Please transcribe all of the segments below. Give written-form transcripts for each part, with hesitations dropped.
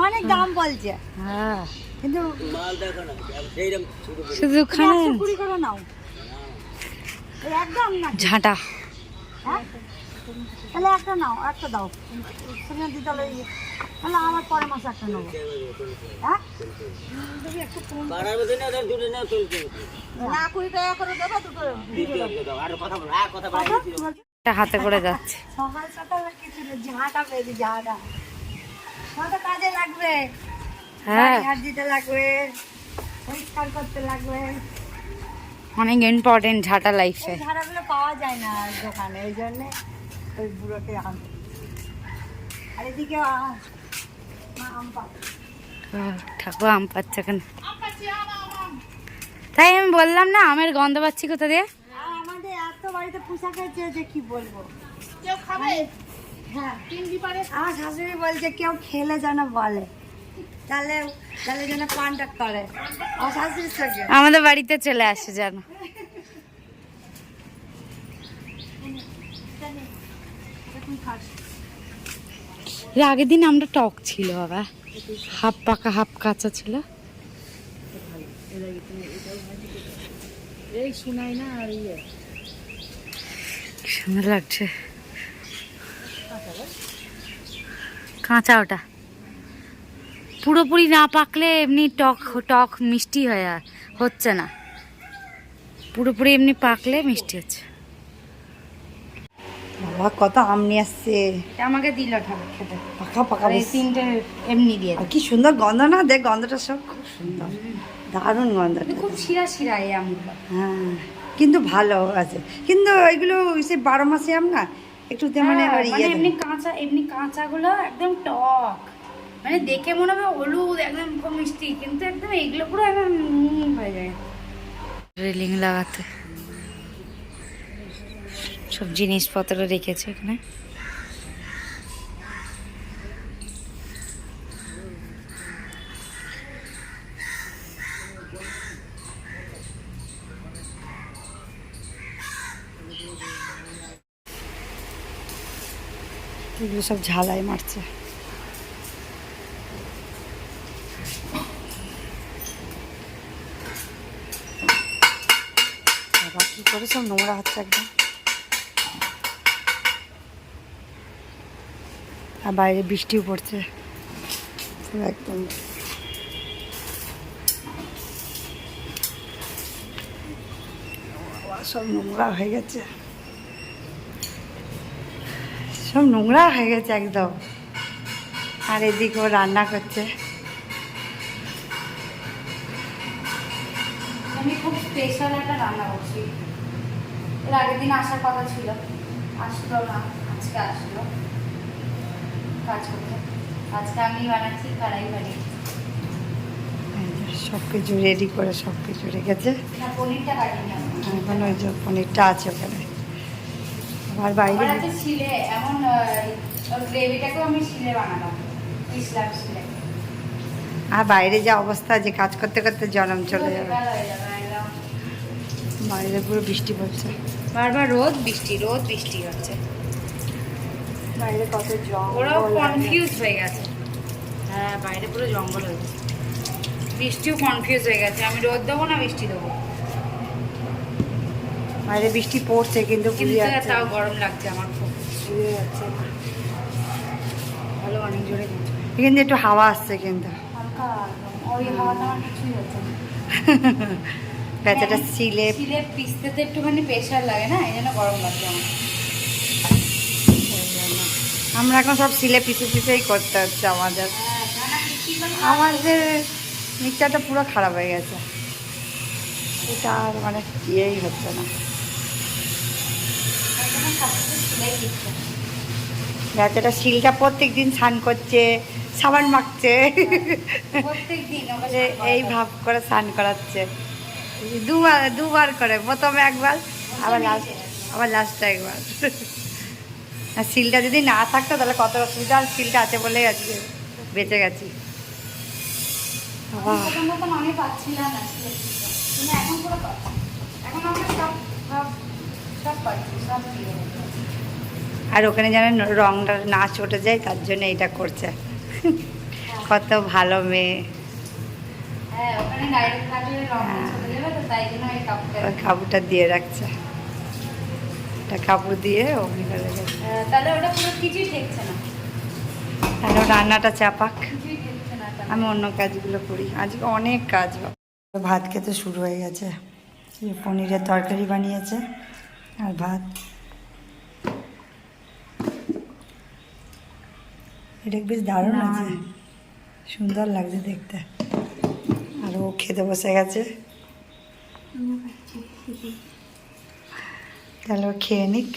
অনেক দাম বলছে। হ্যাঁ কিন্তু শুধু খানা 120 করে নাও একদম না ঝাঁটা। হ্যাঁ তাহলে একটা নাও, একটা দাও দিতে তাহলে আমার পরের মাসে একটা নেবো। হ্যাঁ না 20 টাকা করে দেবো দুটো হাতে করে যাচ্ছে। সকাল সকাল কিছু না, ঝাঁটা পেয়েছি, ঝাঁটা কত কাজে লাগবে। হ্যাঁ ঝাড় দিতে লাগবে, পরিষ্কার করতে লাগবে। অনেক ইম্পর্টেন্ট ঝাঁটা লাইফে। এই ঝাড়াগুলো পাওয়া যায় না দোকানে, ওই জন্য ওই বুড়োকে আম। আর এদিকে আম পাচ্ছে। ঠাকুর আম পাচ্ছে কেন? তাই আমি বললাম না আমের গন্ধ পাচ্ছি কোথা দিয়ে। আমাদের এত বাড়িতে পোশাক হয়েছে যে কি বলবো। কেউ খাবে? হ্যাঁ আমার শাশুড়ি বলছে কেউ খেলে যেন বলে, তাহলে তাহলে যেন কন্ট্যাক্ট করে আমার শাশুড়ির সঙ্গে। আমাদের বাড়িতে চলে আসে জানো। এর আগের দিন আমরা টক ছিল বাবা, হাফ পাকা হাফ কাঁচা ছিল। এই শোনাই না আর ইয়ে সুন্দর লাগছে কাঁচা। ওটা পুরোপুরি না পাকলে এমনি টক টক মিষ্টি হচ্ছে না, পুরোপুরি এমনি পাকলে মিষ্টি হচ্ছে। বাবা কত আম নিয়ে আসছে, আমাকে দিল ঠাকুর খেতে, পাকা পাকা আর এই তিনটে এমনি দিয়ে আর কি সুন্দর গন্ধ না, দেখ গন্ধটা সব খুব সুন্দর, দারুণ গন্ধটা। খুব শিরা শিরা এই আমগুলো। হ্যাঁ কিন্তু ভালো আছে, কিন্তু ওইগুলো সে 12 মাসে আম না, একটু মানে আবার মানে ইয়ে এমনি কাঁচাগুলো একদম টক, মানে দেখে মনে হবে হলুদ একদম খুব মিষ্টি, কিন্তু একদম এগুলো পুরো একদম হয়ে যায়। রেলিং লাগাতে সব জিনিসপত্র রেখেছে এখানে। এগুলো সব ঝালাই মারছে। বাবা কি করে সব নোংরা হচ্ছে একদম। আর বাইরে বৃষ্টিও পড়ছে পুরো একদম। সব নোংরা হয়ে গেছে, সব নোংরা হয়ে গেছে একদম। আর এদিকে ও রান্না করছে। আমি খুব স্পেশাল একটা রান্না করছি, এর আগের দিন আসার কথা ছিল, আসলো না, আজকে আসলো কাজ করতে। আজকে আমি বানাচ্ছি কড়াই পনির। সব কিছু রেডি করে সব কিছু রেখেছে। না পনিরটা কাটিনি এখন ওই যে পনিরটা আছে ওখানে। আর বাইরে আছে শিলে, এমন গ্রেভিটাকেও আমি শিলে বানালাম, ইসলাম শিলে। আর বাইরে যা অবস্থা, যে কাজ করতে করতে জনম চলে যাবে। বাইরে পুরো বৃষ্টি পড়ছে, বারবার রোদ বৃষ্টি হচ্ছে। বাইরে কত ওরাও জঙ্গল। কনফিউজ হয়ে গেছে। হ্যাঁ বাইরে পুরো জঙ্গল হয়েছে, বৃষ্টিও কনফিউজ হয়ে গেছে, আমি রোদ দেবো না বৃষ্টি দেবো। বাইরে বৃষ্টি পড়ছে কিন্তু কিন্তু বুঝে যাচ্ছে তাও গরম লাগছে আমার খুব, বুঝে যাচ্ছে না। ভালো অনেক জোরে দিচ্ছে। কিন্তু একটু হাওয়া আসছে কিন্তু। হালকা ওই হাওয়াটা আমার কিছুই হচ্ছে না। প্যাঁচাটা সিলে শিলে পিসতে তো একটুখানি প্রেশার লাগে না, এই জন্য গরম লাগছে আমার। আমরা এখন সব সিলে পিসে পিসেই করতে হচ্ছে আমাদের। আমাদের মিক্সচারটা পুরো খারাপ হয়ে গেছে, এটা আর মানে ইয়েই হচ্ছে না। বেচাটা শিলটা প্রত্যেক দিন স্নান করছে, সাবান মাখছে, এই ভাব করে স্নান করাচ্ছে, দুবার করে, প্রথমে একবার আবার লাস্টে একবার। আর শিলটা যদি না থাকতো তাহলে কত অসুবিধা, আর শিলটা আছে বলেই আজকে বেঁচে গেছি। আমি পাচ্ছিলাম না, এখন পুরো এখন আমরা সব পাচ্ছি, সব দিয়ে। আর ওখানে যেন রংটা না চটে যায় তার জন্য এটা করছে। কত ভালো মেয়ে। হ্যাঁ ওখানে ডাইরেক্ট থাকলে রং চলে যাবে, তো তাই জন্য ওই কাপড়টা ওই কাপড়টা দিয়ে রাখছে, একটা কাপড় দিয়ে অমনি করে রেখেছে। তাহলে ওটা পুরো কিছুই ঠেকছে না, তাহলে রান্নাটা চাপাক, কিছুই ঠেকছে না তাহলে। আমি অন্য কাজগুলো করি, আজকে অনেক কাজ। ভাত খেতে শুরু হয়ে গেছে, এই পনিরের তরকারি বানিয়েছে আর ভাত। এটা বেশ দারুণ আছে, সুন্দর লাগছে দেখতে। আর ও খেতে বসে গেছে, তাহলে ও খেয়ে নিক।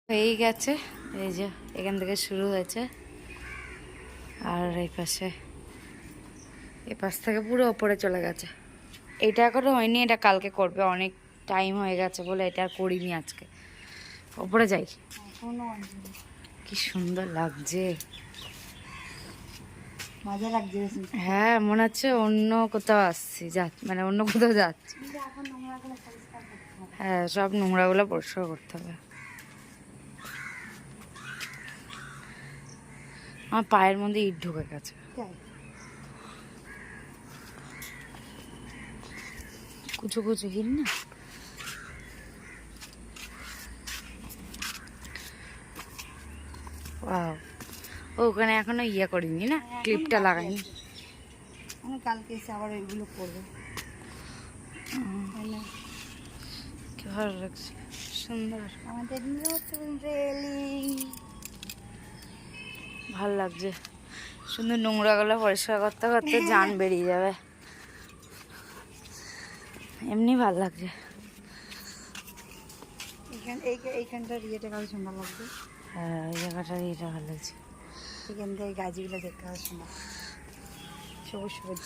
হয়েই গেছে, এই যে এখান থেকে শুরু হয়েছে, আর এই পাশে, এই পাশ থেকে পুরো ওপরে চলে গেছে। এটা এখনো হয়নি, এটা কালকে করবে, অনেক টাইম হয়ে গেছে বলে এটা আর করিনি আজকে। ওপরে যাই, কি সুন্দর লাগছে, মজা লাগছে। হ্যাঁ মনে হচ্ছে অন্য কোথাও আসছি, মানে অন্য কোথাও যাচ্ছি। হ্যাঁ সব নোংরাগুলো পরিষ্কার করতে হবে। আমার পায়ের মধ্যে ইট ঢুকে গেছে, কুচো কুচো হিল না। ওয়াও, ওখানে এখনো ইয়ে করিনি না, ক্লিপটা লাগাইনি। আমি কালকে এসে আবার এগুলো করবো। কি ভালো লাগছে, সুন্দর, আমাদের নতুন রেলিং ভালো লাগছে। সুন্দর নোংরাগুলো পরিষ্কার করতে করতে জান বেরিয়ে যাবে, এমনি ভালো লাগছে। এইখানটার ইয়েটা কারো সুন্দর লাগছে। হ্যাঁ ওই জায়গাটার ইয়েটা ভালো লাগছে, এখান থেকে এই গাছগুলো দেখতে কারো সুন্দর, সবুজ সবুজ।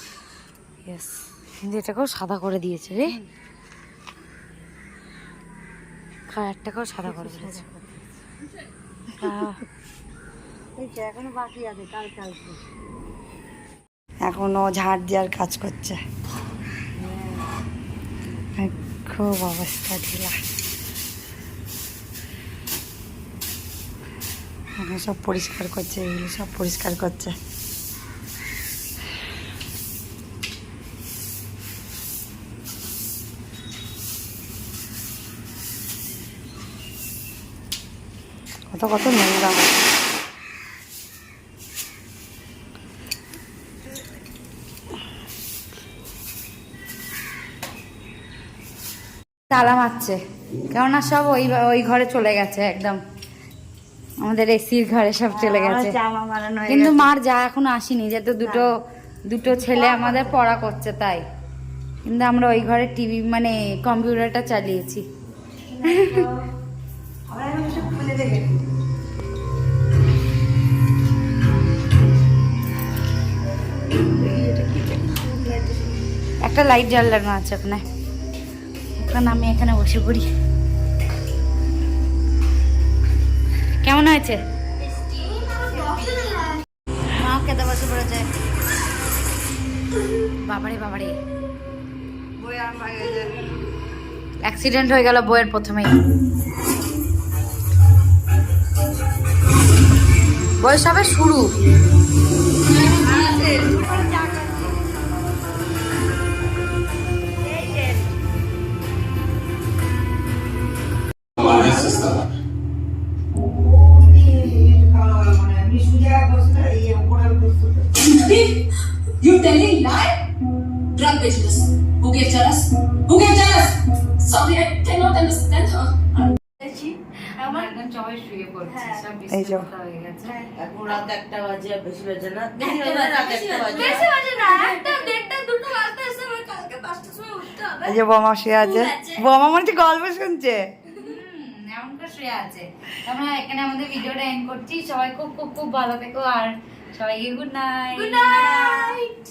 ইয়েস, কিন্তু এটাকেও সাদা করে দিয়েছে রে, কালারটাকেও সাদা করে দিয়েছে। এখনো বাকি আছে, কালকে আসবে। এখনো ঝাড় দেওয়ার কাজ করছে, খুব অবস্থা ঢিলা। এখন সব পরিষ্কার করছে, এগুলো সব পরিষ্কার করছে। কত কত নোংরা, তালা মারছে, কেননা সব ওই ওই ঘরে চলে গেছে, একদম আমাদের এসির ঘরে সব চলে গেছে। জামা মারানো হয়ে কিন্তু গেছে। মার যা এখনো আসেনি, যেহেতু দুটো ছেলে আমাদের পড়া করছে তাই। কিন্তু আমরা ওই ঘরে টিভি মানে কম্পিউটারটা চালিয়েছি। একটা লাইট জ্বালানো আছে ওখানে, ওখানে আমি এখানে বসে পড়ি। কেমন হয়েছে? মাও খেতে বসে পড়েছে। বাবারে বাবারে, বই আর ভাই হয়ে যায়। অ্যাক্সিডেন্ট হয়ে গেল বইয়ের প্রথমেই। বয়স হবে শুরু। You telling lie? Drug business. Who gave Charas? Who gave Charas? Sorry, I cannot understand her. আমরা এখন সবাই শুয়ে পড়ছি, সব এই যে। বিছানা হয়ে গেছে। এখন রাত 1টা বাজে, বেশি বাজে না, বেশি বাজে না, রাত 1টা বাজে। এই যে বোমা শুয়ে আছে, বোমা মনে হচ্ছে গল্প শুনছে। এমন করে শুয়ে আছে। আমরা এখানে আমাদের ভিডিওটা এন্ড করছি। সবাই খুব খুব খুব ভালো থেকো, আর সবাইকে গুড নাইট।